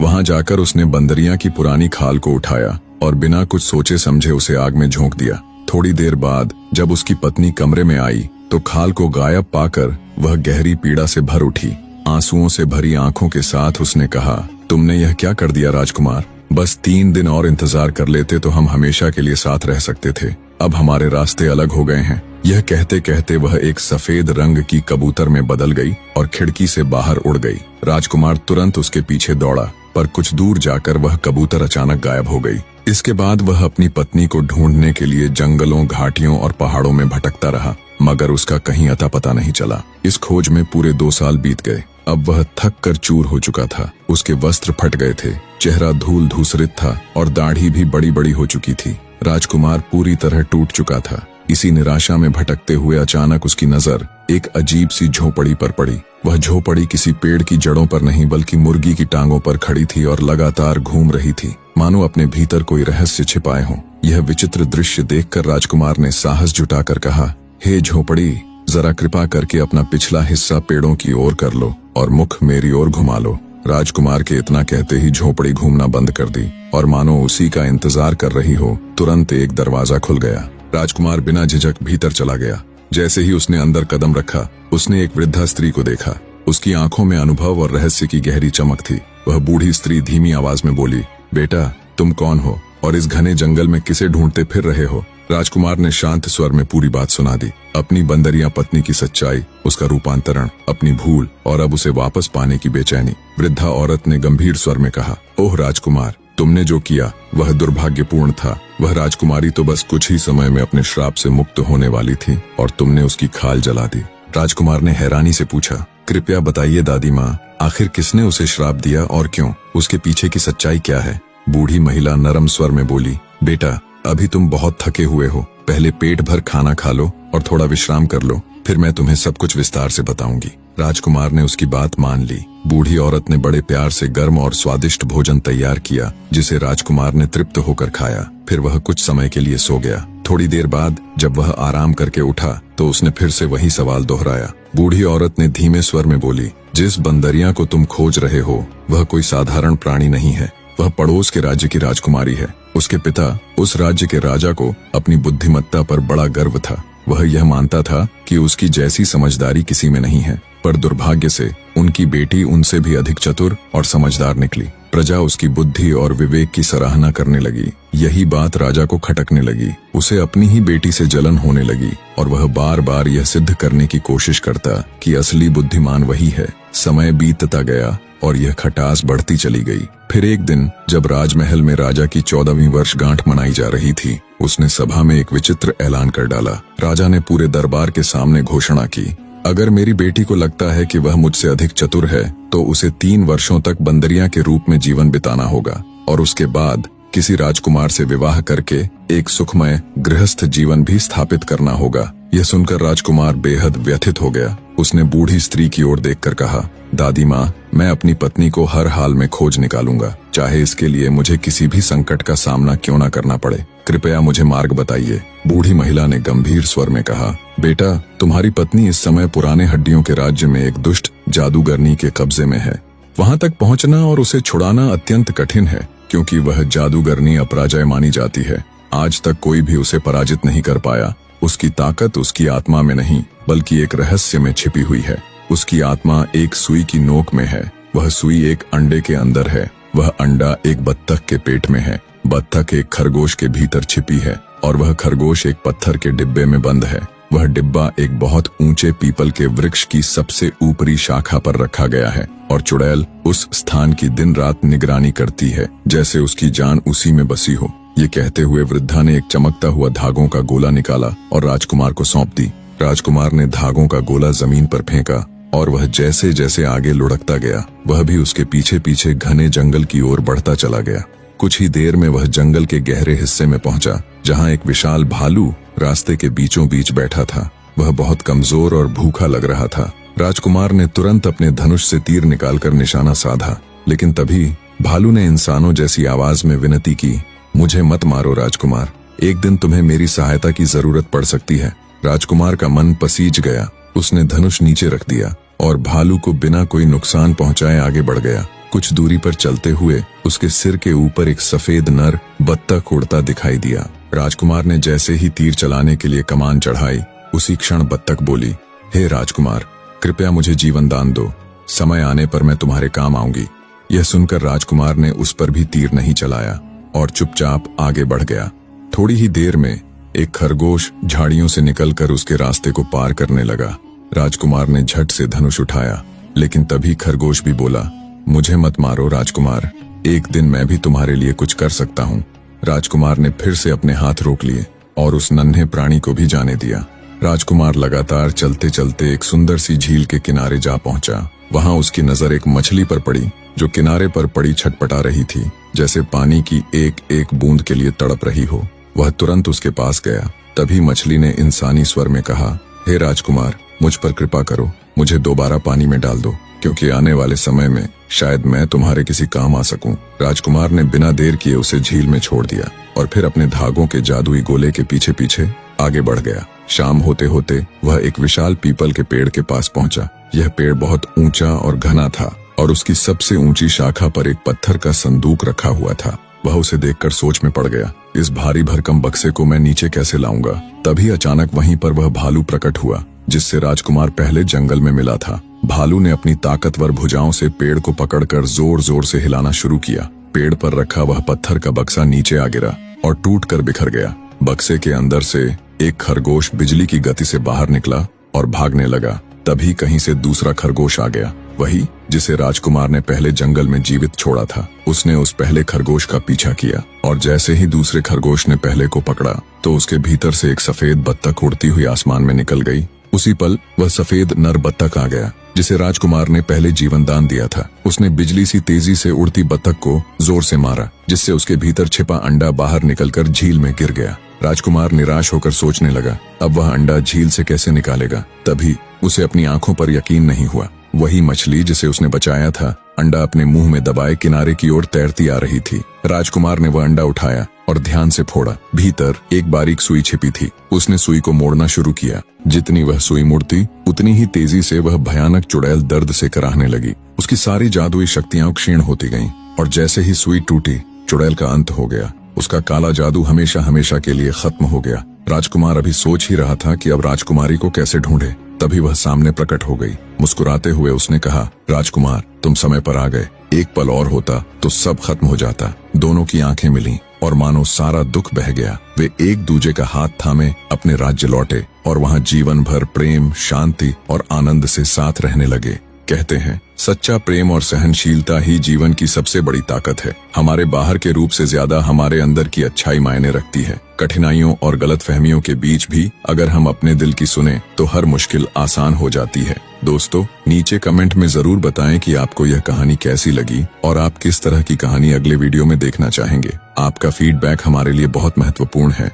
वहां जाकर उसने बंदरिया की पुरानी खाल को उठाया और बिना कुछ सोचे समझे उसे आग में झोंक दिया। थोड़ी देर बाद जब उसकी पत्नी कमरे में आई तो खाल को गायब पाकर वह गहरी पीड़ा से भर उठी। आंसुओं से भरी आंखों के साथ उसने कहा, तुमने यह क्या कर दिया राजकुमार? बस 3 दिन और इंतजार कर लेते तो हम हमेशा के लिए साथ रह सकते थे। अब हमारे रास्ते अलग हो गए हैं। यह कहते कहते वह एक सफेद रंग की कबूतर में बदल गई और खिड़की से बाहर उड़ गई। राजकुमार तुरंत उसके पीछे दौड़ा, पर कुछ दूर जाकर वह कबूतर अचानक गायब हो गई। इसके बाद वह अपनी पत्नी को ढूंढने के लिए जंगलों, घाटियों और पहाड़ों में भटकता रहा, मगर उसका कहीं अता पता नहीं चला। इस खोज में पूरे 2 साल बीत गए। अब वह थक कर चूर हो चुका था। उसके वस्त्र फट गए थे, चेहरा धूल धूसरित था और दाढ़ी भी बड़ी बड़ी हो चुकी थी। राजकुमार पूरी तरह टूट चुका था। इसी निराशा में भटकते हुए अचानक उसकी नजर एक अजीब सी झोपड़ी पर पड़ी। वह झोपड़ी किसी पेड़ की जड़ों पर नहीं बल्कि मुर्गी की टांगों पर खड़ी थी और लगातार घूम रही थी, मानो अपने भीतर कोई रहस्य छिपाए हो। यह विचित्र दृश्य देखकर राजकुमार ने साहस जुटाकर कहा, हे झोपड़ी, जरा कृपा करके अपना पिछला हिस्सा पेड़ों की ओर कर लो और मुख मेरी ओर घुमा लो। राजकुमार के इतना कहते ही झोपड़ी घूमना बंद कर दी और मानो उसी का इंतजार कर रही हो, तुरंत एक दरवाजा खुल गया। राजकुमार बिना झिझक भीतर चला गया। जैसे ही उसने अंदर कदम रखा, उसने एक वृद्धा स्त्री को देखा। उसकी आंखों में अनुभव और रहस्य की गहरी चमक थी। वह बूढ़ी स्त्री धीमी आवाज में बोली, बेटा, तुम कौन हो और इस घने जंगल में किसे ढूंढते फिर रहे हो? राजकुमार ने शांत स्वर में पूरी बात सुना दी। अपनी बंदरिया पत्नी की सच्चाई, उसका रूपांतरण, अपनी भूल और अब उसे वापस पाने की बेचैनी। वृद्धा औरत ने गंभीर स्वर में कहा, ओह राजकुमार, तुमने जो किया वह दुर्भाग्यपूर्ण था। वह राजकुमारी तो बस कुछ ही समय में अपने श्राप से मुक्त होने वाली थी और तुमने उसकी खाल जला दी। राजकुमार ने हैरानी से पूछा, कृपया बताइए दादी माँ, आखिर किसने उसे श्राप दिया और क्यों? उसके पीछे की सच्चाई क्या है? बूढ़ी महिला नरम स्वर में बोली, बेटा, अभी तुम बहुत थके हुए हो। पहले पेट भर खाना खा लो और थोड़ा विश्राम कर लो, फिर मैं तुम्हें सब कुछ विस्तार से बताऊंगी। राजकुमार ने उसकी बात मान ली। बूढ़ी औरत ने बड़े प्यार से गर्म और स्वादिष्ट भोजन तैयार किया, जिसे राजकुमार ने तृप्त होकर खाया। फिर वह कुछ समय के लिए सो गया। थोड़ी देर बाद जब वह आराम करके उठा तो उसने फिर से वही सवाल दोहराया। बूढ़ी औरत ने धीमे स्वर में बोली, जिस बंदरिया को तुम खोज रहे हो वह कोई साधारण प्राणी नहीं है। वह पड़ोस के राज्य की राजकुमारी है। उसके पिता उस राज्य के राजा को अपनी बुद्धिमत्ता पर बड़ा गर्व था। वह यह मानता था कि उसकी जैसी समझदारी किसी में नहीं है, पर दुर्भाग्य से उनकी बेटी उनसे भी अधिक चतुर और समझदार निकली। प्रजा उसकी बुद्धि और विवेक की सराहना करने लगी। यही बात राजा को खटकने लगी। उसे अपनी ही बेटी से जलन होने लगी और वह बार बार यह सिद्ध करने की कोशिश करता कि असली बुद्धिमान वही है। समय बीतता गया और यह खटास बढ़ती चली गई। फिर एक दिन जब राजमहल में राजा की 14वीं वर्षगांठ मनाई जा रही थी, उसने सभा में एक विचित्र ऐलान कर डाला। राजा ने पूरे दरबार के सामने घोषणा की, अगर मेरी बेटी को लगता है कि वह मुझसे अधिक चतुर है तो उसे 3 वर्षों तक बंदरिया के रूप में जीवन बिताना होगा और उसके बाद किसी राजकुमार से विवाह करके एक सुखमय गृहस्थ जीवन भी स्थापित करना होगा। यह सुनकर राजकुमार बेहद व्यथित हो गया। उसने बूढ़ी स्त्री की ओर देखकर कहा, दादी माँ, मैं अपनी पत्नी को हर हाल में खोज निकालूंगा, चाहे इसके लिए मुझे किसी भी संकट का सामना क्यों न करना पड़े। कृपया मुझे मार्ग बताइए। बूढ़ी महिला ने गंभीर स्वर में कहा, बेटा, तुम्हारी पत्नी इस समय पुराने हड्डियों के राज्य में एक दुष्ट जादूगरनी के कब्जे में है। वहां तक पहुंचना और उसे छुड़ाना अत्यंत कठिन है, क्योंकि वह जादूगरनी अपराजय मानी जाती है। आज तक कोई भी उसे पराजित नहीं कर पाया। उसकी ताकत उसकी आत्मा में नहीं बल्कि एक रहस्य में छिपी हुई है। उसकी आत्मा एक सुई की नोक में है। वह सुई एक अंडे के अंदर है। वह अंडा एक बत्तख के पेट में है। बत्तख एक खरगोश के भीतर छिपी है और वह खरगोश एक पत्थर के डिब्बे में बंद है। वह डिब्बा एक बहुत ऊंचे पीपल के वृक्ष की सबसे ऊपरी शाखा पर रखा गया है और चुड़ैल उस स्थान की दिन रात निगरानी करती है, जैसे उसकी जान उसी में बसी हो। ये कहते हुए वृद्धा ने एक चमकता हुआ धागों का गोला निकाला और राजकुमार को सौंप दी। राजकुमार ने धागों का गोला जमीन पर फेंका और वह जैसे जैसे आगे लुढ़कता गया, वह भी उसके पीछे पीछे घने जंगल की ओर बढ़ता चला गया। कुछ ही देर में वह जंगल के गहरे हिस्से में पहुंचा, जहां एक विशाल भालू रास्ते के बीचों बीच बैठा था। वह बहुत कमजोर और भूखा लग रहा था। राजकुमार ने तुरंत अपने धनुष से तीर निकालकर निशाना साधा, लेकिन तभी भालू ने इंसानों जैसी आवाज में विनती की, मुझे मत मारो राजकुमार, एक दिन तुम्हें मेरी सहायता की जरूरत पड़ सकती है। राजकुमार का मन पसीज गया। उसने धनुष नीचे रख दिया और भालू को बिना कोई नुकसान पहुंचाए आगे बढ़ गया। कुछ दूरी पर चलते हुए उसके सिर के ऊपर एक सफेद नर बत्तख उड़ता दिखाई दिया। राजकुमार ने जैसे ही तीर चलाने के लिए कमान चढ़ाई, उसी क्षण बत्तख बोली, हे राजकुमार, कृपया मुझे जीवन दान दो, समय आने पर मैं तुम्हारे काम आऊंगी। यह सुनकर राजकुमार ने उस पर भी तीर नहीं चलाया और चुपचाप आगे बढ़ गया। थोड़ी ही देर में एक खरगोश झाड़ियों से निकलकर उसके रास्ते को पार करने लगा। राजकुमार ने झट से धनुष उठाया, लेकिन तभी खरगोश भी बोला, मुझे मत मारो राजकुमार, एक दिन मैं भी तुम्हारे लिए कुछ कर सकता हूँ। राजकुमार ने फिर से अपने हाथ रोक लिए और उस नन्हे प्राणी को भी जाने दिया। राजकुमार लगातार चलते चलते एक सुंदर सी झील के किनारे जा पहुंचा। वहां उसकी नजर एक मछली पर पड़ी जो किनारे पर पड़ी छटपटा रही थी, जैसे पानी की एक एक बूंद के लिए तड़प रही हो। वह तुरंत उसके पास गया। तभी मछली ने इंसानी स्वर में कहा, हे राजकुमार, मुझ पर कृपा करो, मुझे दोबारा पानी में डाल दो, क्योंकि आने वाले समय में शायद मैं तुम्हारे किसी काम आ सकूं। राजकुमार ने बिना देर किए उसे झील में छोड़ दिया और फिर अपने धागों के जादुई गोले के पीछे पीछे आगे बढ़ गया। शाम होते होते वह एक विशाल पीपल के पेड़ के पास पहुंचा। यह पेड़ बहुत ऊंचा और घना था और उसकी सबसे ऊंची शाखा पर एक पत्थर का संदूक रखा हुआ था। वह उसे देखकर सोच में पड़ गया, इस भारी भरकम बक्से को मैं नीचे कैसे लाऊंगा। तभी अचानक वहीं पर वह भालू प्रकट हुआ, जिससे राजकुमार पहले जंगल में मिला था। भालू ने अपनी ताकतवर भुजाओं से पेड़ को पकड़कर जोर जोर से हिलाना शुरू किया। पेड़ पर रखा वह पत्थर का बक्सा नीचे आ गिरा और टूटकर बिखर गया। बक्से के अंदर से एक खरगोश बिजली की गति से बाहर निकला और भागने लगा। तभी कहीं से दूसरा खरगोश आ गया, वही जिसे राजकुमार ने पहले जंगल में जीवित छोड़ा था। उसने उस पहले खरगोश का पीछा किया और जैसे ही दूसरे खरगोश ने पहले को पकड़ा तो उसके भीतर से एक सफेद बत्तख उड़ती हुई आसमान में निकल गई। उसी पल वह सफेद नर बत्तख आ गया जिसे राजकुमार ने पहले जीवन दान दिया था। उसने बिजली सी तेजी से उड़ती बत्तख को जोर से मारा, जिससे उसके भीतर छिपा अंडा बाहर निकलकर झील में गिर गया। राजकुमार निराश होकर सोचने लगा, अब वह अंडा झील से कैसे निकालेगा। तभी उसे अपनी आंखों पर यकीन नहीं हुआ। वही मछली जिसे उसने बचाया था, अंडा अपने मुंह में दबाए किनारे की ओर तैरती आ रही थी। राजकुमार ने वह अंडा उठाया और ध्यान से फोड़ा। भीतर एक बारीक सुई छिपी थी। उसने सुई को मोड़ना शुरू किया। जितनी वह सुई मुड़ती, उतनी ही तेजी से वह भयानक चुड़ैल दर्द से कराहने लगी। उसकी सारी जादुई शक्तियां क्षीण होती गईं और जैसे ही सुई टूटी, चुड़ैल का अंत हो गया। उसका काला जादू हमेशा हमेशा के लिए खत्म हो गया। राजकुमार अभी सोच ही रहा था कि अब राजकुमारी को कैसे ढूंढे, तभी वह सामने प्रकट हो गई। मुस्कुराते हुए उसने कहा, राजकुमार, तुम समय पर आ गए। एक पल और होता तो सब खत्म हो जाता। दोनों की आंखें मिली और मानो सारा दुख बह गया। वे एक दूजे का हाथ थामे अपने राज्य लौटे और वहां जीवन भर प्रेम, शांति और आनंद से साथ रहने लगे। कहते हैं, सच्चा प्रेम और सहनशीलता ही जीवन की सबसे बड़ी ताकत है। हमारे बाहर के रूप से ज्यादा हमारे अंदर की अच्छाई मायने रखती है। कठिनाइयों और गलतफहमियों के बीच भी अगर हम अपने दिल की सुने तो हर मुश्किल आसान हो जाती है। दोस्तों, नीचे कमेंट में जरूर बताएं कि आपको यह कहानी कैसी लगी और आप किस तरह की कहानी अगले वीडियो में देखना चाहेंगे। आपका फीडबैक हमारे लिए बहुत महत्वपूर्ण है।